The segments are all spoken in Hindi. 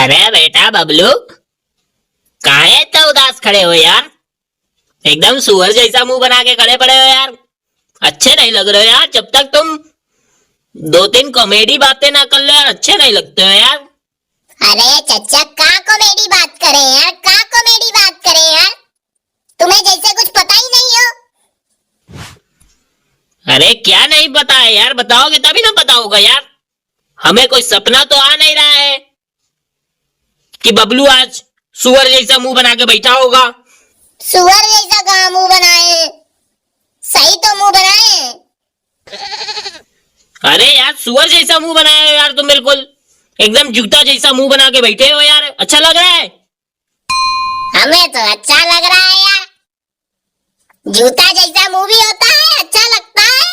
अरे बेटा बबलू, काहे इतना उदास खड़े हो यार? एकदम सुअर जैसा मुंह बना के खड़े पड़े हो यार। अच्छे नहीं लग रहे हो यार। जब तक तुम दो तीन कॉमेडी बातें ना कर लो यार, अच्छे नहीं लगते हो यार। अरे चचा, का कॉमेडी बात करें यार, का कॉमेडी बात करें यार। तुम्हें जैसे कुछ पता ही नहीं हो। अरे क्या नहीं पता है यार? बताओगे तभी ना पता होगा यार। हमें कोई सपना तो आ नहीं रहा है कि बबलू आज सुअर जैसा मुंह बना के बैठा होगा। सुअर जैसा कहाँ मुंह बनाए, सही तो मुंह बनाए। अरे यार सुअर जैसा मुंह बनाए हो यार तुम, बिल्कुल एकदम जूता जैसा मुंह बना के बैठे हो यार। अच्छा लग रहा है? हमें तो अच्छा लग रहा है यार। जूता जैसा मुंह भी होता है, अच्छा लगता है।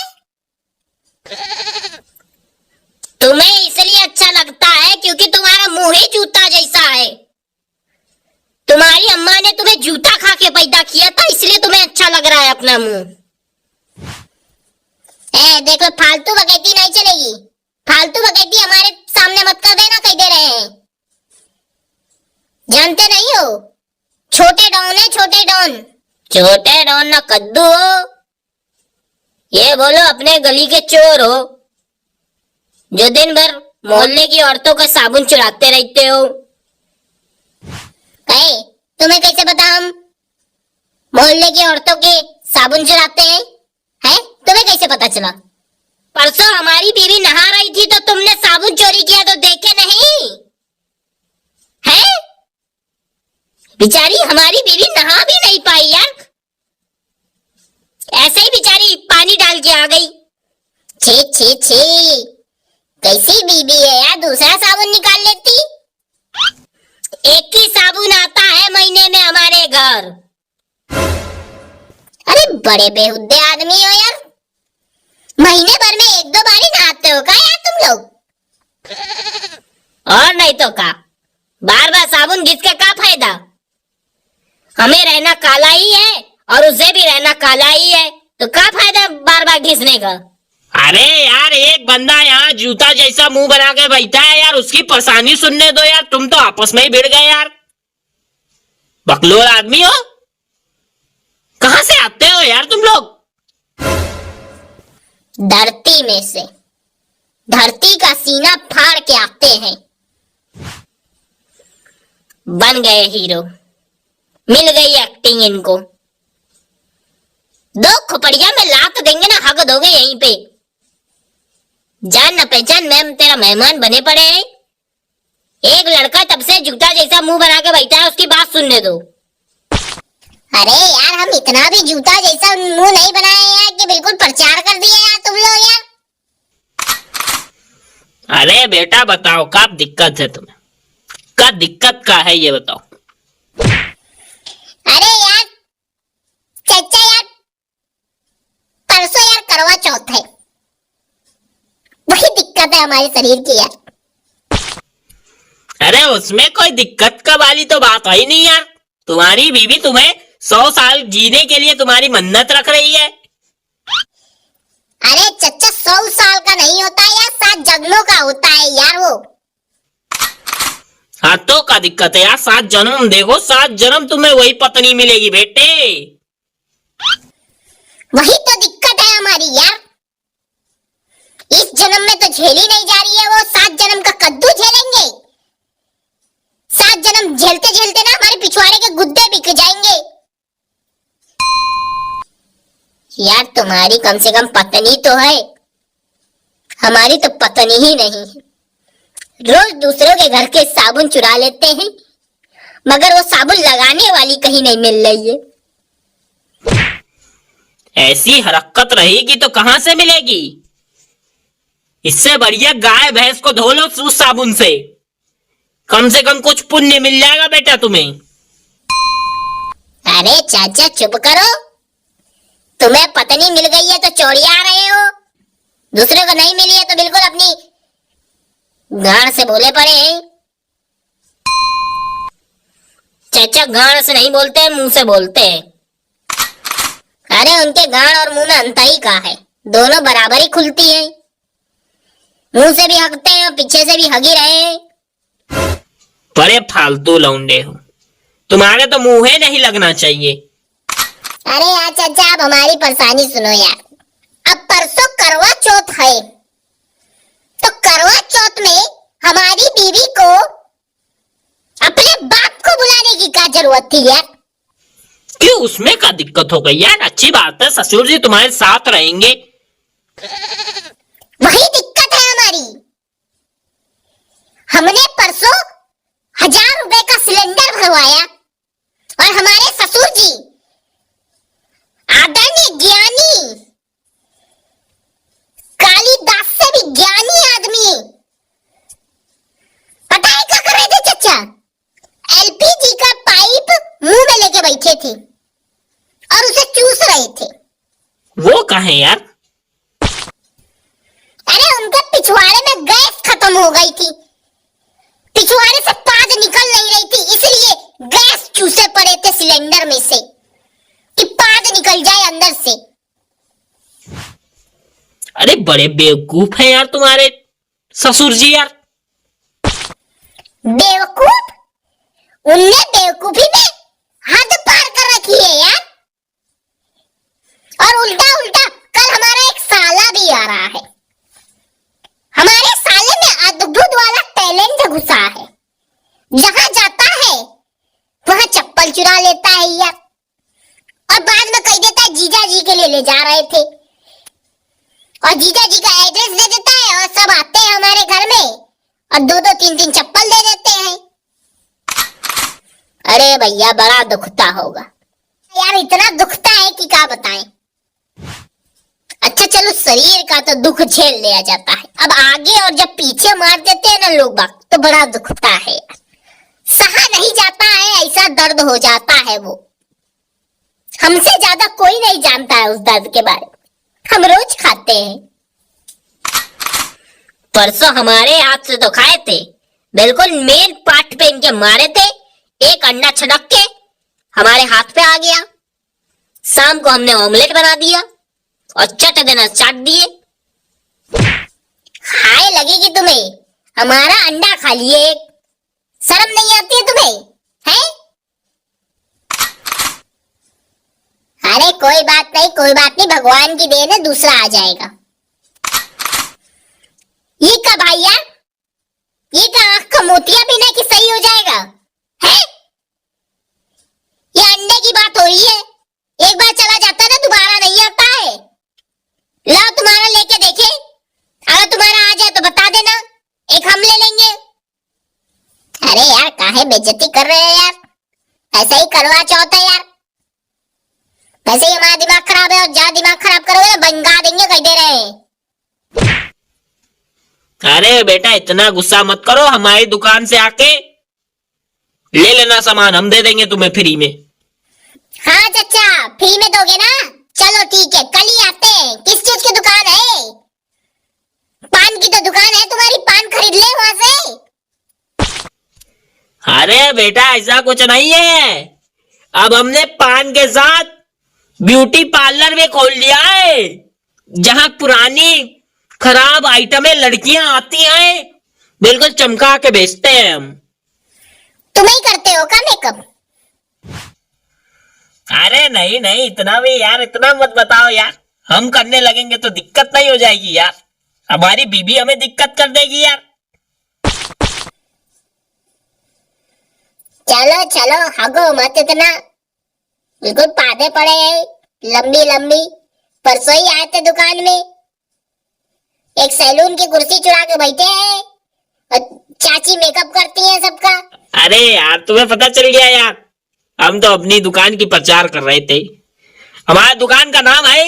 तुम्हें इसलिए अच्छा लगता है क्योंकि तुम्हारा मुंह ही जूता जैसा है। तुम्हारी अम्मा ने तुम्हें जूता खा के पैदा किया था, इसलिए तुम्हें अच्छा लग रहा है अपना मुंह। देखो, फालतू बकैती नहीं चलेगी। फालतू बकैती हमारे सामने मत कर देना, कह दे रहे हैं। जानते नहीं हो, छोटे डॉन है, छोटे डॉन। छोटे डॉन ना कद्दू हो, ये बोलो अपने गली के चोर हो, जो दिन भर मोहल्ले की औरतों का साबुन चुराते रहते हो। तुम्हें कैसे पता हम मोहल्ले की औरतों के साबुन चुराते हैं? तुम्हें कैसे पता चला? परसों हमारी बीवी नहा रही थी तो तुमने साबुन चोरी किया तो देखे नहीं? है बेचारी हमारी बीवी नहा भी नहीं पाई यार, ऐसे ही बेचारी पानी डाल के आ गई। छी छी छी, कैसी बीवी है यार, दूसरा साबुन निकाल लेती। एक ही साबुन आता है महीने में हमारे घर। अरे बड़े बेहुद्दे आदमी हो यार, महीने भर में एक दो बार ही नहाते हो क्या यार तुम लोग? और नहीं तो का, बार बार साबुन घिस के क्या फायदा? हमें रहना काला ही है और उसे भी रहना काला ही है, तो क्या फायदा बार बार घिसने का? अरे यार, एक बंदा यहाँ जूता जैसा मुंह बना के बैठा है यार, उसकी परेशानी सुनने दो यार। तुम तो आपस में ही भिड़ गए यार। बकलोल आदमी हो, कहाँ से आते हो यार तुम लोग? धरती में से, धरती का सीना फाड़ के आते हैं। बन गए हीरो, मिल गई एक्टिंग इनको। दो खोपड़िया में लात देंगे ना, हग दोगे यहीं पे। जान न पहचान मैम तेरा मेहमान बने पड़े हैं। एक लड़का तब से जूता जैसा मुंह बना के बैठा है, उसकी बात सुनने दो। अरे यार, हम इतना भी जूता जैसा मुंह नहीं बनाए यार कि बिल्कुल प्रचार कर दिया यार तुम लोग यार। अरे बेटा बताओ, क्या दिक्कत है तुम्हें? क्या दिक्कत का है ये बताओ। अरे यार चाचा यार, परसों यार करवा चौथ है, वही दिक्कत है हमारे शरीर की यार। अरे उसमें कोई दिक्कत का वाली तो बात है ही नहीं यार। तुम्हारी बीवी तुम्हें 100 साल जीने के लिए तुम्हारी मन्नत रख रही है। अरे चचा, 100 साल का नहीं होता यार, 7 जन्मों का होता है यार वो। हाँ तो क्या दिक्कत है यार? 7 जन्म देखो, 7 जन्म तुम्हें वही पत्नी मिलेगी बेटे। वही तो दिक्कत है हमारी यार। इस जन्म में तो झेली नहीं जा रही है, वो 7 जन्म का कद्दू झेलेंगे। 7 जन्म झेलते झेलते ना हमारे पिछवाड़े के गुद्दे बिक जाएंगे। यार तुम्हारी कम से कम पत्नी तो है, हमारी तो पत्नी ही नहीं है। रोज दूसरों के घर के साबुन चुरा लेते हैं, मगर वो साबुन लगाने वाली कहीं नहीं मिल रही है। ऐसी हरकत रहेगी तो कहां से मिलेगी? इससे बढ़िया गाय भैंस को धो लो उस साबुन से, कम से कम कुछ पुण्य मिल जाएगा बेटा तुम्हें। अरे चाचा चुप करो, तुम्हें पत्नी मिल गई है तो चौड़िया रहे हो, दूसरे को नहीं मिली है तो बिल्कुल अपनी गांड से बोले पड़े हैं। चाचा गांड से नहीं बोलते हैं, मुंह से बोलते हैं। अरे उनके गांड और मुंह में अंतर ही का है, दोनों बराबर ही खुलती है। मुंह से भी हगते हैं और पीछे से भी हगी रहे हैं। बड़े फालतू लौंडे हो, तुम्हारे तो मुंह नहीं लगना चाहिए। अरे यार चाचा, अब हमारी परेशानी सुनो यार। अब परसों करवा चौथ है, तो करवा चौथ में हमारी बीवी को अपने बाप को बुलाने की क्या जरूरत थी यार? क्यों, उसमें क्या दिक्कत हो गई यार? अच्छी बात है, ससुर जी तुम्हारे साथ रहेंगे। वही दिक्कत है हमारी। हमने परसों 1000 रुपए का सिलेंडर भरवाया और हमारे ससुर जी आदरणीय ज्ञानी कालिदास से भी ज्ञानी आदमी, पता है क्या कर रहे थे चाचा? एलपीजी का पाइप मुंह में लेके बैठे थे और उसे चूस रहे थे। वो कहाँ है यार? अरे उनके पिछवाड़े में गैस खत्म हो गई थी, पिछवाड़े से पाद निकल नहीं रही थी, इसलिए गैस चूसे पड़े थे सिलेंडर में से कि पाद निकल जाए अंदर से। अरे बड़े बेवकूफ हैं यार तुम्हारे ससुर जी यार। बेवकूफ? उनने बेवकूफी में हद पार कर रखी है यार। और उल्टा उल्टा कल हमारा एक साला भी आ रहा है। हमारे साले में अद्भुत वाला टैलेंट घुसा है, जहां जाता है वहां चप्पल चुरा लेता है यार, और बाद में कह देता है जीजा जी के लिए ले जा रहे थे, और जीजा जी का एड्रेस दे देता है और सब आते हैं हमारे घर में और 2-2 3-3 चप्पल दे देते हैं। अरे भैया बड़ा दुखता होगा यार, इतना दुखता है कि क्या बताएं। अच्छा चलो, शरीर का तो दुख झेल लिया जाता है, अब आगे और जब पीछे मार देते हैं ना लोग बाग, तो बड़ा दुखता है यार। सहा नहीं जाता है, ऐसा दर्द हो जाता है वो। हमसे ज्यादा कोई नहीं जानता है उस दर्द के बारे में, हम रोज खाते हैं। परसों हमारे हाथ से तो खाए थे, बिल्कुल मेन पार्ट पे इनके मारे थे, एक अंडा छटक के हमारे हाथ पे आ गया। शाम को हमने ऑमलेट बना दिया और चट देना चाट दिए। हाय लगेगी तुम्हें, हमारा अंडा खा लिए, शर्म नहीं आती है तुम्हें? हैं? अरे कोई बात नहीं, कोई बात नहीं, भगवान की देन है, दूसरा आ जाएगा। ये का भैया, ये का आंख का मोतिया भी नहीं कि सही हो जाएगा है? ये अंडे की बात हो रही है, एक बार चला जाता है ना दोबारा नहीं आता है। लाओ तुम्हारा लेके देखे, अगर तुम्हारा आ जाए तो बता देना, एक हम ले लेंगे। अरे यार काहे बेइज्जती कर रहे हो यार, ऐसा ही करवा चौथ है यार। वैसे ही हमारा दिमाग खराब है और ज्यादा दिमाग खराब करोगे तो भंगा देंगे, कह दे रहे हैं। अरे बेटा इतना गुस्सा मत करो, हमारी दुकान से आके ले लेना सामान, हम दे देंगे तुम्हें फ्री में। हाँ चाचा, फ्री में दोगे ना? चलो ठीक है, कल ही आते हैं। किस चीज की दुकान है? पान की तो दुकान है तुम्हारी, पान खरीद ले वहां से। अरे बेटा ऐसा कुछ नहीं है, अब हमने पान के साथ ब्यूटी पार्लर भी खोल लिया है, जहां पुरानी खराब आइटमें लड़कियां आती हैं, बिल्कुल चमका के बेचते हैं हम। तुम ही करते हो क्या मेकअप? अरे नहीं नहीं, इतना भी यार, इतना मत बताओ यार, हम करने लगेंगे तो दिक्कत नहीं हो जाएगी यार, हमारी बीबी हमें दिक्कत कर देगी यार। चलो चलो, हगो मत इतना, बिल्कुल पादे पड़े हैं लंबी लंबी। परसों ही आए थे दुकान में, एक सैलून की कुर्सी चुरा के बैठे हैं और चाची मेकअप करती हैं सबका। अरे यार तुम्हें पता चल गया यार, हम तो अपनी दुकान की प्रचार कर रहे थे। हमारा दुकान का नाम है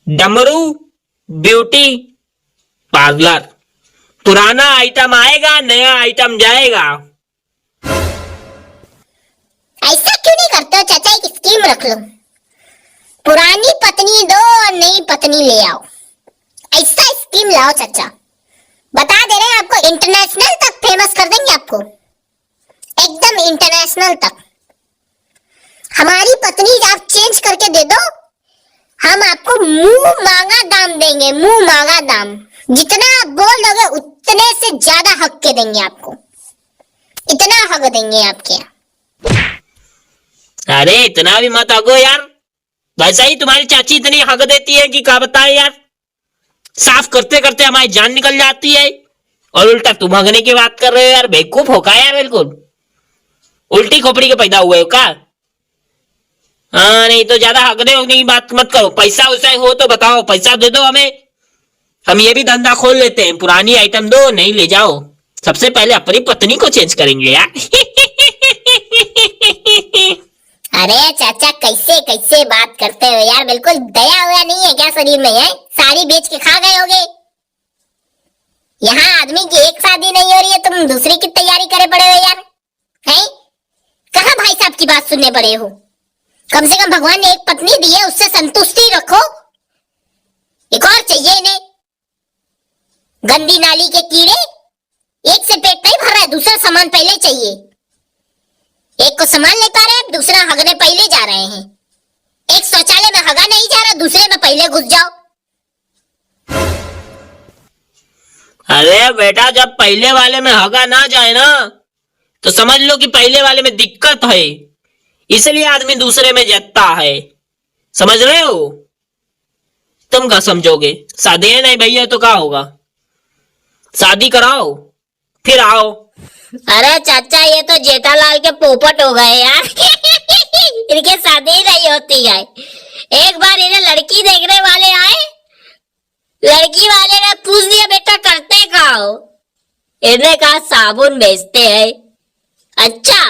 डमरू ब्यूटी पार्लर। पुराना आइटम आएगा, नया आइटम जाएगा। ऐसा क्यों नहीं करते हो चाचा, एक स्कीम रख लो, पुरानी पत्नी दो और नई पत्नी ले आओ, ऐसा स्कीम लाओ चाचा। बता दे रहे हैं आपको, इंटरनेशनल तक फेमस कर देंगे आपको, एकदम इंटरनेशनल तक। हमारी पत्नी आप चेंज करके दे दो, हम आपको मुंह मांगा दाम देंगे, मुंह मांगा दाम। जितना आप बोल दोगे उतने से ज्यादा हक के देंगे आपको, इतना हक देंगे आपके यहाँ। अरे इतना भी मत हगो यार, वैसा ही तुम्हारी चाची इतनी हक देती है कि क्या बताए यार, साफ करते करते हमारी जान निकल जाती है और उल्टा तुम हगने की बात कर रहे हो यार। बेवकूफ हो का यार, बिल्कुल उल्टी खोपड़ी के पैदा हुए हो का। हाँ नहीं तो ज्यादा हगने होने की बात मत करो। पैसा वैसा हो तो बताओ, पैसा दे दो हमें, हम ये भी धंधा खोल लेते हैं। पुरानी आइटम दो, नहीं ले जाओ। सबसे पहले अपनी पत्नी को चेंज करेंगे यार। अरे चाचा कैसे कैसे बात करते हो यार, बिल्कुल दया हुआ नहीं है क्या शरीर में? है सारी बेच के खा गए होगे। यहाँ आदमी की एक शादी नहीं हो रही है, तुम दूसरी की तैयारी करे पड़े हो यार। हैं कहाँ भाई साहब की बात सुनने पड़े हो? कम से कम भगवान ने एक पत्नी दी है, उससे संतुष्टि रखो। एक और चाहिए इन्हें? गंदी नाली के कीड़े, एक से पेट नहीं भर रहा है, दूसरा सामान पहले चाहिए। एक को सामान ले पा रहे हैं, दूसरा हगने पहले जा रहे हैं। एक शौचालय में हगा नहीं जा रहा, दूसरे में पहले घुस जाओ। अरे बेटा, जब पहले वाले में हगा ना जाए ना तो समझ लो कि पहले वाले में दिक्कत है, इसलिए आदमी दूसरे में जतता है। समझ रहे हो? तुम क्या समझोगे? शादी है नहीं भैया तो क्या होगा? शादी कराओ फिर आओ। अरे चाचा ये तो जेठालाल के पोपट हो गए यार। इनके शादी ही नहीं होती है। एक बार इन्हें लड़की देखने वाले आए, लड़की वाले ने पूछ दिया बेटा करते क्या हो? इन्हें कहा साबुन बेचते हैं। अच्छा,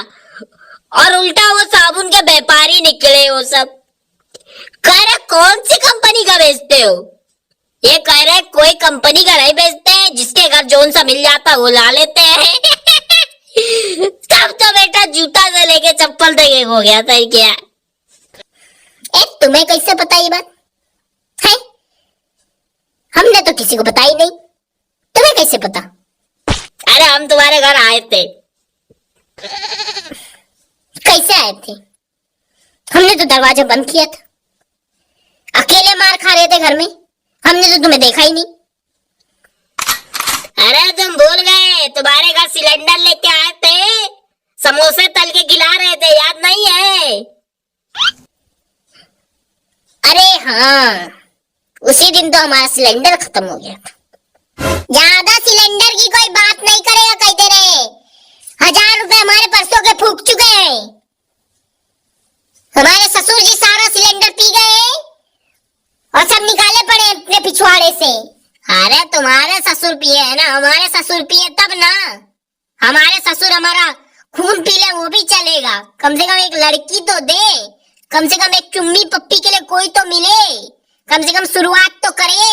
और उल्टा वो साबुन के व्यापारी निकले वो सब। कह रहे कौन सी कंपनी का बेचते हो? ये कह रहे कोई कंपनी का नहीं बेचते हैं, जिसके घर जोन सा मिल जाता वो ला लेते हैं। तब तो बेटा जूता से लेके चप्पल तक एक हो गया था क्या? तुम्हें कैसे पता ये बात है? हमने तो किसी को बताई नहीं, तुम्हें कैसे पता? अरे हम तुम्हारे घर आए थे। कैसे आए थे? हमने तो दरवाजा बंद किया था, अकेले मार खा रहे थे घर में, हमने तो तुम्हें देखा ही नहीं। अरे तुम भूल गए, तुम्हारे घर सिलेंडर लेके आए थे, समोसे तल के खिला रहे थे, याद नहीं है? अरे हाँ, उसी दिन तो हमारा सिलेंडर खत्म हो गया था। ज्यादा सिलेंडर की कोई बात नहीं करेगा, कहते रहे 1000 रुपए हमारे परसों के फूक चुके हैं। हमारे ससुर जी सारा सिलेंडर पी गए और सब निकाले पड़े अपने पिछवाड़े से। अरे तुम्हारे ससुर पिए है ना, हमारे ससुर पिए तब ना। हमारे ससुर हमारा खून पी ले वो भी चलेगा, कम से कम एक लड़की तो दे, कम से कम एक चुम्मी पप्पी के लिए कोई तो मिले, कम से कम शुरुआत तो करे।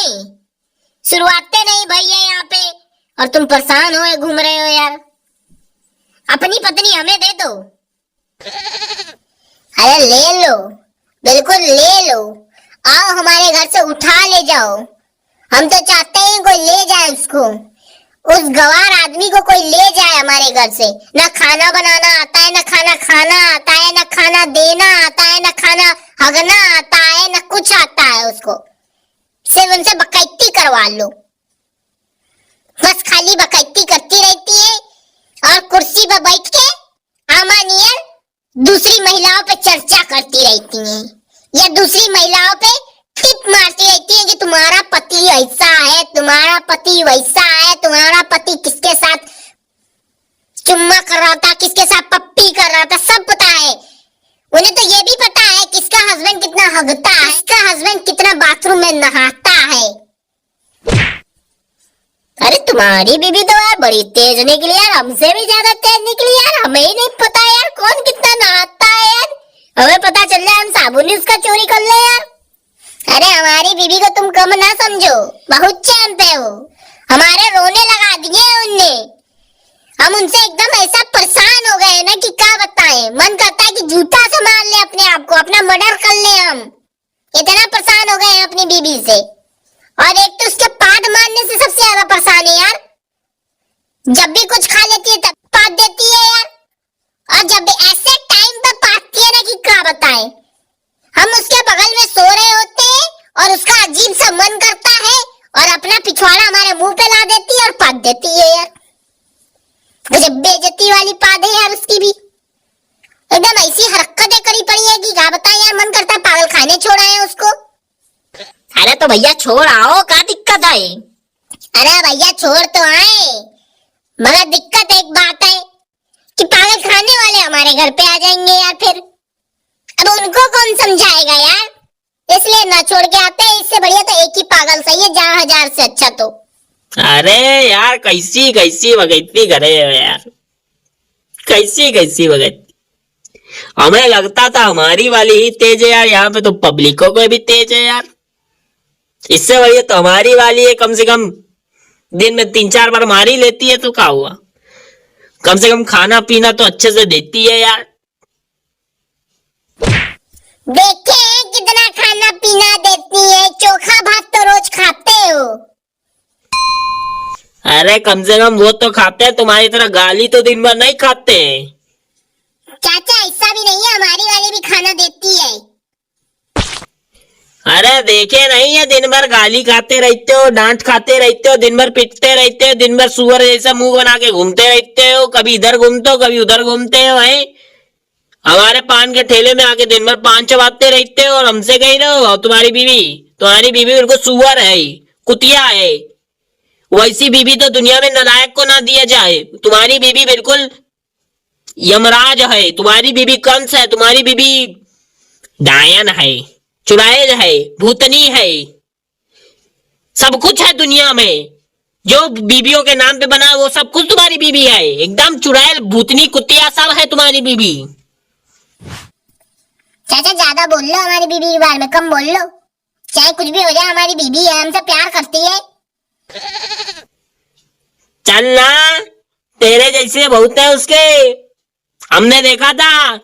शुरुआतें नहीं भैया यहाँ पे, और तुम परेशान हो घूम रहे हो यार। अपनी पत्नी हमें दे दो। अरे ले लो, बिल्कुल ले लो, आओ हमारे घर से उठा ले जाओ। हम तो चाहते हैं कोई ले जाए उसको, उस गवार आदमी को कोई ले जाए हमारे घर से। ना खाना बनाना आता है, ना खाना खाना आता है, ना खाना देना आता है, ना खाना हगना आता है, ना कुछ आता है उसको। सिर्फ उनसे बकैती करवा लो, बस खाली बकैती करती रहती है और कुर्सी पर बैठ के आमानियर दूसरी महिलाओं पे चर्चा करती रहती हैं, या दूसरी महिलाओं पे टिप मारती रहती है कि तुम्हारा पति ऐसा है, तुम्हारा पति वैसा है, तुम्हारा पति किसके साथ चुम्मा कर रहा था, किसके साथ पप्पी कर रहा था, सब पता है उन्हें। तो ये भी पता है किसका हस्बैंड कितना हगता है, किसका हस्बैंड कितना बाथरूम में नहाता है। अरे तुम्हारी बीबी तो यार बड़ी तेज निकली यार, हमसे भी ज्यादा तेज निकली यार। हमें ही नहीं पता यार कौन कितना नहाता है यार, हमें पता चल जाए हम साबुन ही उसका चोरी कर ले यार। अरे हमारी बीबी को तुम कम ना समझो, बहुत चैन पे हो। हमारे रोने लगा दिए उनने, हम उनसे एकदम ऐसा परेशान हो गए ना कि क्या बताएं। मन करता है कि जूता से मार ले अपने आप को, अपना मर्डर कर ले। हम इतना परेशान हो गए हैं अपनी बीबी से, और एक तो उसके पाद मारने से सबसे ज्यादा परेशान है यार। जब भी कुछ खा लेती है तब पाद देती है यार, और जब भी ऐसे टाइम पे पादती है ना कि क्या बताएं। हम उसके बगल में सो रहे होते हैं और उसका अजीब सा मन करता है और अपना पिछवाड़ा हमारे मुंह पे ला देती है और पाद देती है यार। मुझे बेइज्जती वाली पाद यार उसकी भी एकदम ऐसी हरकतें करी पड़ी है कि क्या बताएं यार, मन करता है पागल खाने छोड़ आए उसको। अरे तो भैया छोड़ आओ, क्या दिक्कत है? अरे भैया छोड़ तो आए, मगर दिक्कत एक बात है कि पागल खाने वाले हमारे घर पे आ जाएंगे यार, फिर अब उनको कौन समझाएगा यार, इसलिए ना छोड़ के आते हैं। इससे बढ़िया तो एक ही पागल सही है, जहाँ 1000 से अच्छा तो। अरे यार कैसी कैसी वगैती करे हो यार, कैसी कैसी वगैती। हमें लगता था हमारी वाली ही तेज है यार, यहाँ पे तो पब्लिकों को भी तेज है यार। इससे बढ़िया तो हमारी वाली है, कम से कम दिन में 3-4 बार मारी लेती है तो क्या हुआ, कम से कम खाना पीना तो अच्छे से देती है यार। देखे कितना खाना पीना देती है, चोखा भात तो रोज खाते हो। अरे कम से कम वो तो खाते हैं, तुम्हारी तरह गाली तो दिन भर नहीं खाते हैं। चाचा ऐसा भी नहीं है, हमारी वाली भी खाना देती है। अरे देखे नहीं है, दिन भर गाली खाते रहते हो, डांट खाते रहते हो, दिन भर पिटते रहते हो, दिन भर सुअर जैसा मुंह बना के घूमते रहते हो, कभी इधर घूमते हो कभी उधर घूमते हो हैं। हमारे पान के ठेले में आके दिन भर पान चबाते रहते हो और हमसे कही रहे हो तुम्हारी बीवी बिल्कुल सुअर है, कुतिया है। वैसी बीवी तो दुनिया में नालायक को ना दिया जाए। तुम्हारी बीवी बिल्कुल यमराज है, तुम्हारी बीवी कंस है, तुम्हारी बीवी डायन है, चुड़ैल है, भूतनी है, सब कुछ है दुनिया में। जो बीवियों के नाम पे बना है वो सब कुछ तुम्हारी बीवी है, एकदम चुड़ैल भूतनी कुतिया सब है तुम्हारी बीवी। चाचा ज्यादा बोल लो हमारी बीवी के बारे में, कम बोल लो। चाहे कुछ भी हो जाए हमारी बीवी है, हमसे प्यार करती है। चलना, तेरे जैसे बहुत है उसके, हमने देखा था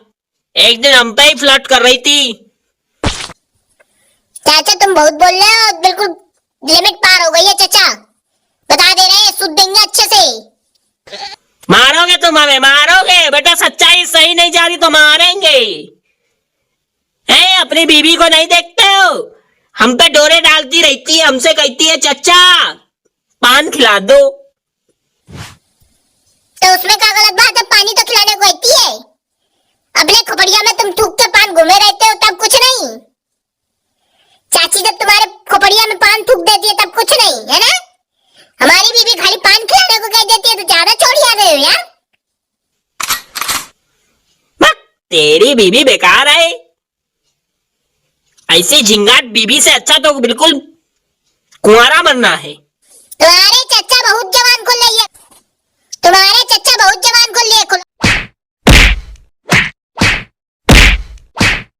एक दिन हम पे ही फ्लर्ट कर रही थी। चाचा तुम बहुत बोल रहे हो, बिल्कुल लिमिट पार हो गई है चाचा, बता दे रहे हैं, सुध देंगे अच्छे से। मारोगे तुम हमें, मारोगे बेटा, सच्चाई सही नहीं जा रही तो मारेंगे। है अपनी बीवी को नहीं देखते हो, हम पे डोरे डालती रहती है, हमसे कहती है चचा पान खिला दो। तो उसमें क्या गलत बात है, पानी तो खिलाने को कहती है। अपने खोपड़िया में तुम थूक के पान घूमे रहते हो तब कुछ नहीं, चाची जब तुम्हारे खोपड़िया में पान थूक देती है तब कुछ नहीं है ना। हमारी बीवी खाली पान खिलाने को कह देती है तो ज्यादा छोड़ रहे हो यार। तेरी बीवी बेकार है, ऐसी झिंगाट बीवी से अच्छा तो बिल्कुल कुंवारा मरना है। तुम्हारे चचा बहुत जवान खुल रही है, तुम्हारे चचा बहुत